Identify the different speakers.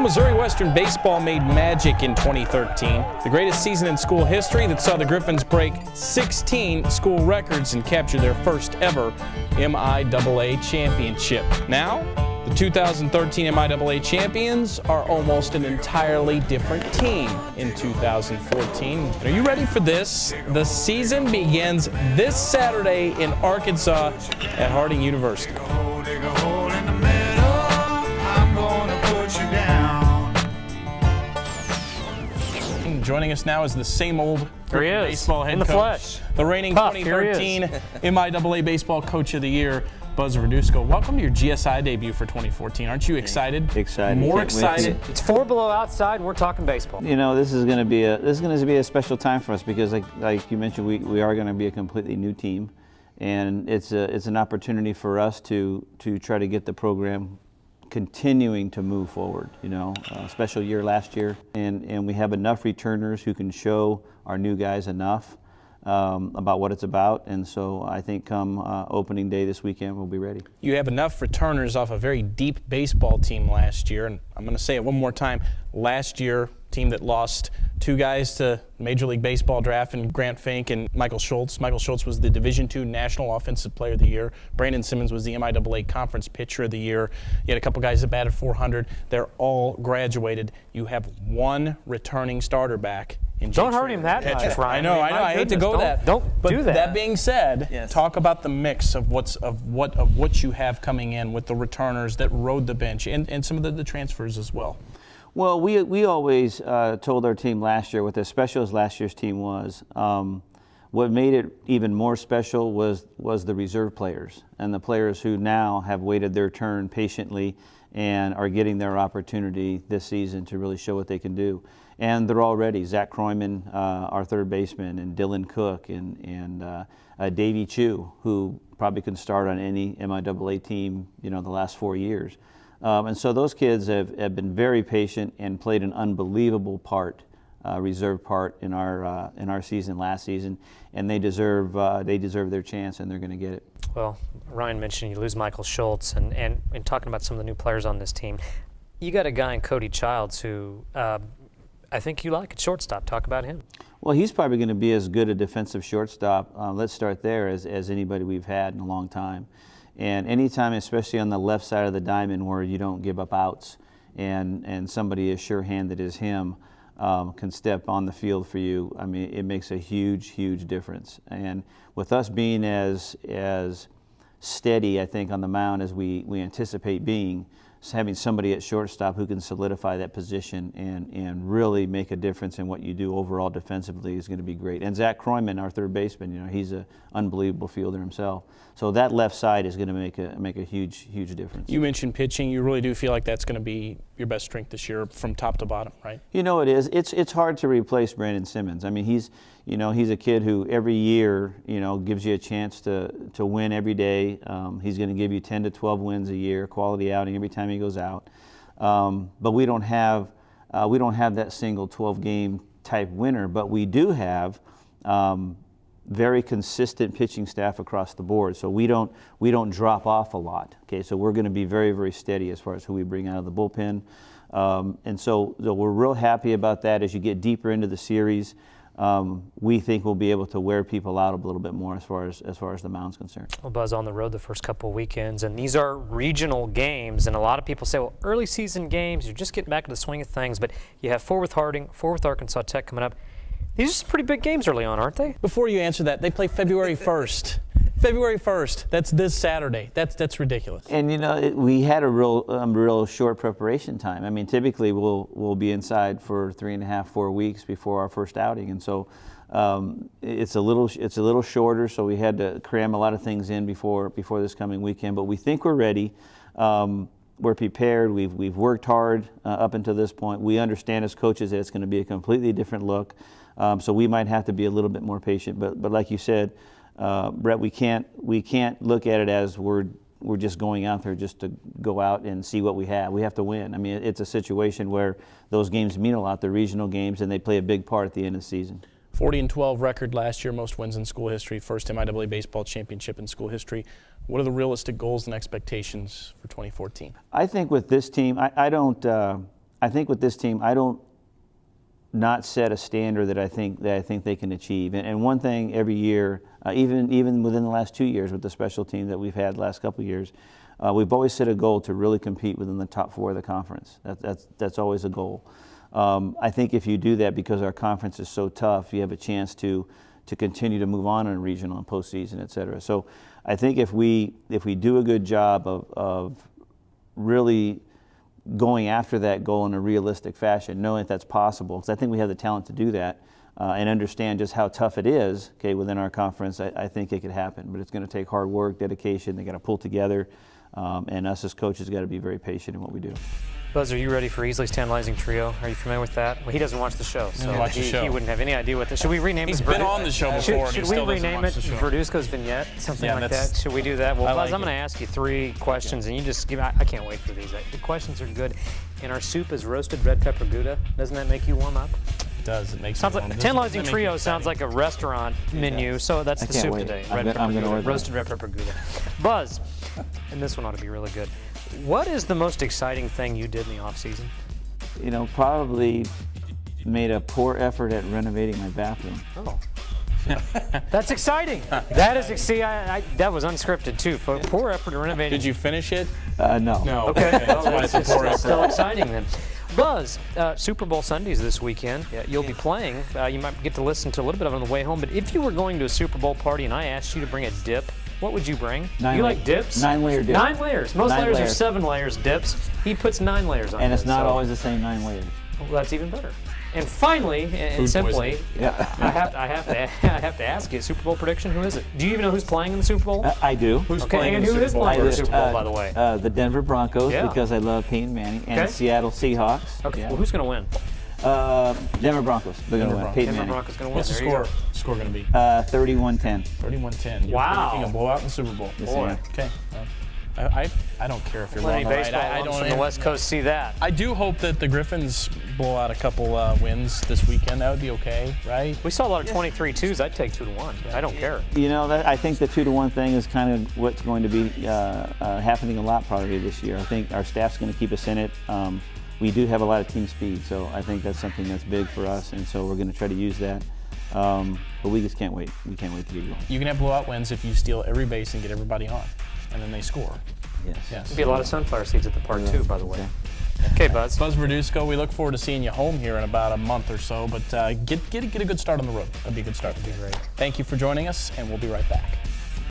Speaker 1: Missouri Western baseball made magic in 2013. The greatest season in school history that saw the Griffins break 16 school records and capture their first ever MIAA championship. Now, the 2013 MIAA champions are almost an entirely different team in 2014. Are you ready for this? The season begins this Saturday in Arkansas at Harding University. Joining us now is the same old baseball head coach,
Speaker 2: flesh.
Speaker 1: The reigning
Speaker 2: Puff,
Speaker 1: 2013 MIAA Baseball Coach of the Year, Buzz Verduzco. Welcome to your GSI debut for 2014. Aren't you excited?
Speaker 3: Excited.
Speaker 1: More excited.
Speaker 2: It's 4 below outside, and we're talking baseball.
Speaker 3: You know, this is going to be a special time for us because, like you mentioned, we are going to be a completely new team, and it's an opportunity for us to try to get the program continuing to move forward. You know, special year last year, and we have enough returners who can show our new guys enough about what it's about, and so I think come opening day this weekend we'll be ready.
Speaker 1: You have enough returners off a very deep baseball team last year, and I'm going to say it one more time. Last year, team that lost 2 guys to Major League Baseball draft, and Grant Fink and Michael Schultz. Michael Schultz was the Division II National Offensive Player of the Year. Brandon Simmons was the MIAA Conference Pitcher of the Year. You had a couple guys that batted 400. They're all graduated. You have 1 returning starter back.
Speaker 2: Don't hurt him that much, Ryan.
Speaker 1: I know. I hate to go that.
Speaker 2: Don't do that.
Speaker 1: That being said, yes. Talk about the mix of what you have coming in with the returners that rode the bench and some of the transfers as well.
Speaker 3: Well, we always told our team last year, what as special as last year's team was, what made it even more special was the reserve players and the players who now have waited their turn patiently and are getting their opportunity this season to really show what they can do. And they're all ready. Zach Kroyman, our third baseman, and Dylan Cook, and Davey Chu, who probably can start on any MIAA team, you know, the last 4 years. And so those kids have been very patient and played an unbelievable part, reserve part in our season last season, and they deserve their chance, and they're going to get it.
Speaker 2: Well, Ryan mentioned you lose Michael Schultz, and talking about some of the new players on this team, you got a guy in Cody Childs who I think you like at shortstop. Talk about him.
Speaker 3: Well, he's probably going to be as good a defensive shortstop, let's start there, as anybody we've had in a long time. And anytime, especially on the left side of the diamond where you don't give up outs and somebody as sure-handed as him can step on the field for you, I mean, it makes a huge, huge difference. And with us being as steady, I think, on the mound as we anticipate being, having somebody at shortstop who can solidify that position and really make a difference in what you do overall defensively is going to be great. And Zach Kroyman, our third baseman, you know, he's an unbelievable fielder himself. So that left side is going to make a huge, huge difference.
Speaker 1: You mentioned pitching. You really do feel like that's going to be your best strength this year from top to bottom, right?
Speaker 3: You know, it is. It's hard to replace Brandon Simmons. I mean, he's a kid who every year, you know, gives you a chance to win every day. He's going to give you 10 to 12 wins a year, quality outing every time he goes out. But we don't have that single 12-game type winner. But we do have very consistent pitching staff across the board. So we don't drop off a lot. Okay, so we're going to be very, very steady as far as who we bring out of the bullpen. And so we're real happy about that. As you get deeper into the series, we think we'll be able to wear people out a little bit more as far as the mound's concerned.
Speaker 2: Well, Buzz, on the road the first couple of weekends, and these are regional games, and a lot of people say, well, early season games, you're just getting back to the swing of things, but you have 4 with Harding, 4 with Arkansas Tech coming up. These are some pretty big games early on, aren't they?
Speaker 1: Before you answer that, they play February 1st. February 1st. That's this Saturday. That's ridiculous.
Speaker 3: And you know, we had a real short preparation time. I mean, typically we'll be inside for 3.5, 4 weeks before our first outing, and so it's a little shorter. So we had to cram a lot of things in before this coming weekend. But we think we're ready. We're prepared. We've worked hard up until this point. We understand as coaches that it's going to be a completely different look. So we might have to be a little bit more patient. But like you said, Brett, we can't look at it as we're just going out there just to go out and see what we have. We have to win. I mean, it's a situation where those games mean a lot, the regional games, and they play a big part at the end of the season.
Speaker 1: 40-12 record last year, most wins in school history, first MIAA baseball championship in school history. What are the realistic goals and expectations for 2014?
Speaker 3: I think with this team, I don't I think with this team, I don't not set a standard that I think they can achieve. And one thing every year, even within the last 2 years with the special team that we've had the last couple of years, we've always set a goal to really compete within the top 4 of the conference. That's always a goal. I think if you do that, because our conference is so tough, you have a chance to continue to move on in regional and postseason, et cetera. So I think if we do a good job of really going after that goal in a realistic fashion, knowing that that's possible, because I think we have the talent to do that, and understand just how tough it is, okay, within our conference, I think it could happen. But it's going to take hard work, dedication. They got to pull together, and us as coaches got to be very patient in what we do.
Speaker 2: Buzz, are you ready for Easley's Tantalizing Trio? Are you familiar with that? Well, he doesn't watch the show, so he wouldn't have any idea what this. Should we rename it?
Speaker 1: He's been on the show before.
Speaker 2: Should we rename it Verduzco's Vignette? Something like that? Should we do that? Well, Buzz, I'm going to ask you 3 questions, and you just give. I can't wait for these. The questions are good. And our soup is roasted red pepper Gouda. Doesn't that make you warm up?
Speaker 1: It does. It makes
Speaker 2: sounds like Tantalizing Trio sounds like a restaurant menu, so that's the soup today.
Speaker 3: I'm going to order
Speaker 2: roasted red pepper Gouda. Buzz, and this one ought to be really good. What is the most exciting thing you did in the off season?
Speaker 3: You know, probably made a poor effort at renovating my bathroom.
Speaker 2: Oh. That's exciting. That is, see, that was unscripted too. Poor effort at renovating.
Speaker 1: Did you finish it?
Speaker 3: No.
Speaker 1: No.
Speaker 2: Okay.
Speaker 1: That's why it's a poor effort.
Speaker 2: Still exciting then. Buzz, Super Bowl Sundays this weekend. You'll be playing. You might get to listen to a little bit of it on the way home. But if you were going to a Super Bowl party and I asked you to bring a dip, what would you bring? You like dips?
Speaker 3: 9-layer dip.
Speaker 2: 9 layers. Most layers are 7 layers dips. He puts 9 layers on.
Speaker 3: And it's not always the same 9 layers.
Speaker 2: Well, that's even better. And finally, and simply, I have to ask you, Super Bowl prediction, who is it? Do you even know who's playing in the Super Bowl?
Speaker 3: I do.
Speaker 1: Who's playing in
Speaker 2: and
Speaker 1: the
Speaker 2: who
Speaker 1: Super
Speaker 2: is
Speaker 1: Bowl?
Speaker 2: playing in the Super Bowl, by the way?
Speaker 3: The Denver Broncos, because I love Peyton Manning, and Seattle Seahawks.
Speaker 2: Okay, well, who's going to win?
Speaker 3: Denver Broncos. They're going to win. Peyton
Speaker 2: Denver
Speaker 3: Manning.
Speaker 2: Broncos going to win.
Speaker 1: What's the score going to be?
Speaker 3: 31-10.
Speaker 1: 31-10.
Speaker 2: Wow.
Speaker 1: You're predicting a blowout in the Super Bowl.
Speaker 3: Yes, boy.
Speaker 1: Okay. I don't care if you're
Speaker 2: Plenty
Speaker 1: wrong or right.
Speaker 2: baseball
Speaker 1: I don't
Speaker 2: from the West Coast see that.
Speaker 1: I do hope that the Griffins blow out a couple wins this weekend. That would be okay, right?
Speaker 2: We saw a lot of 23-2s. I'd take 2-1. I don't care.
Speaker 3: You know, I think the 2-1 thing is kind of what's going to be happening a lot probably this year. I think our staff's going to keep us in it. We do have a lot of team speed, so I think that's something that's big for us, and so we're going to try to use that. But we just can't wait. We can't wait to get going.
Speaker 1: You can have blowout wins if you steal every base and get everybody on, and then they score.
Speaker 3: Yes.
Speaker 2: There'll be a lot of sunflower seeds at the park too, by the way. Okay, Buzz.
Speaker 1: Buzz Verduzco, we look forward to seeing you home here in about a month or so, but get a good start on the road. That'd be a good start. That'd be great. Thank you for joining us, and we'll be right back.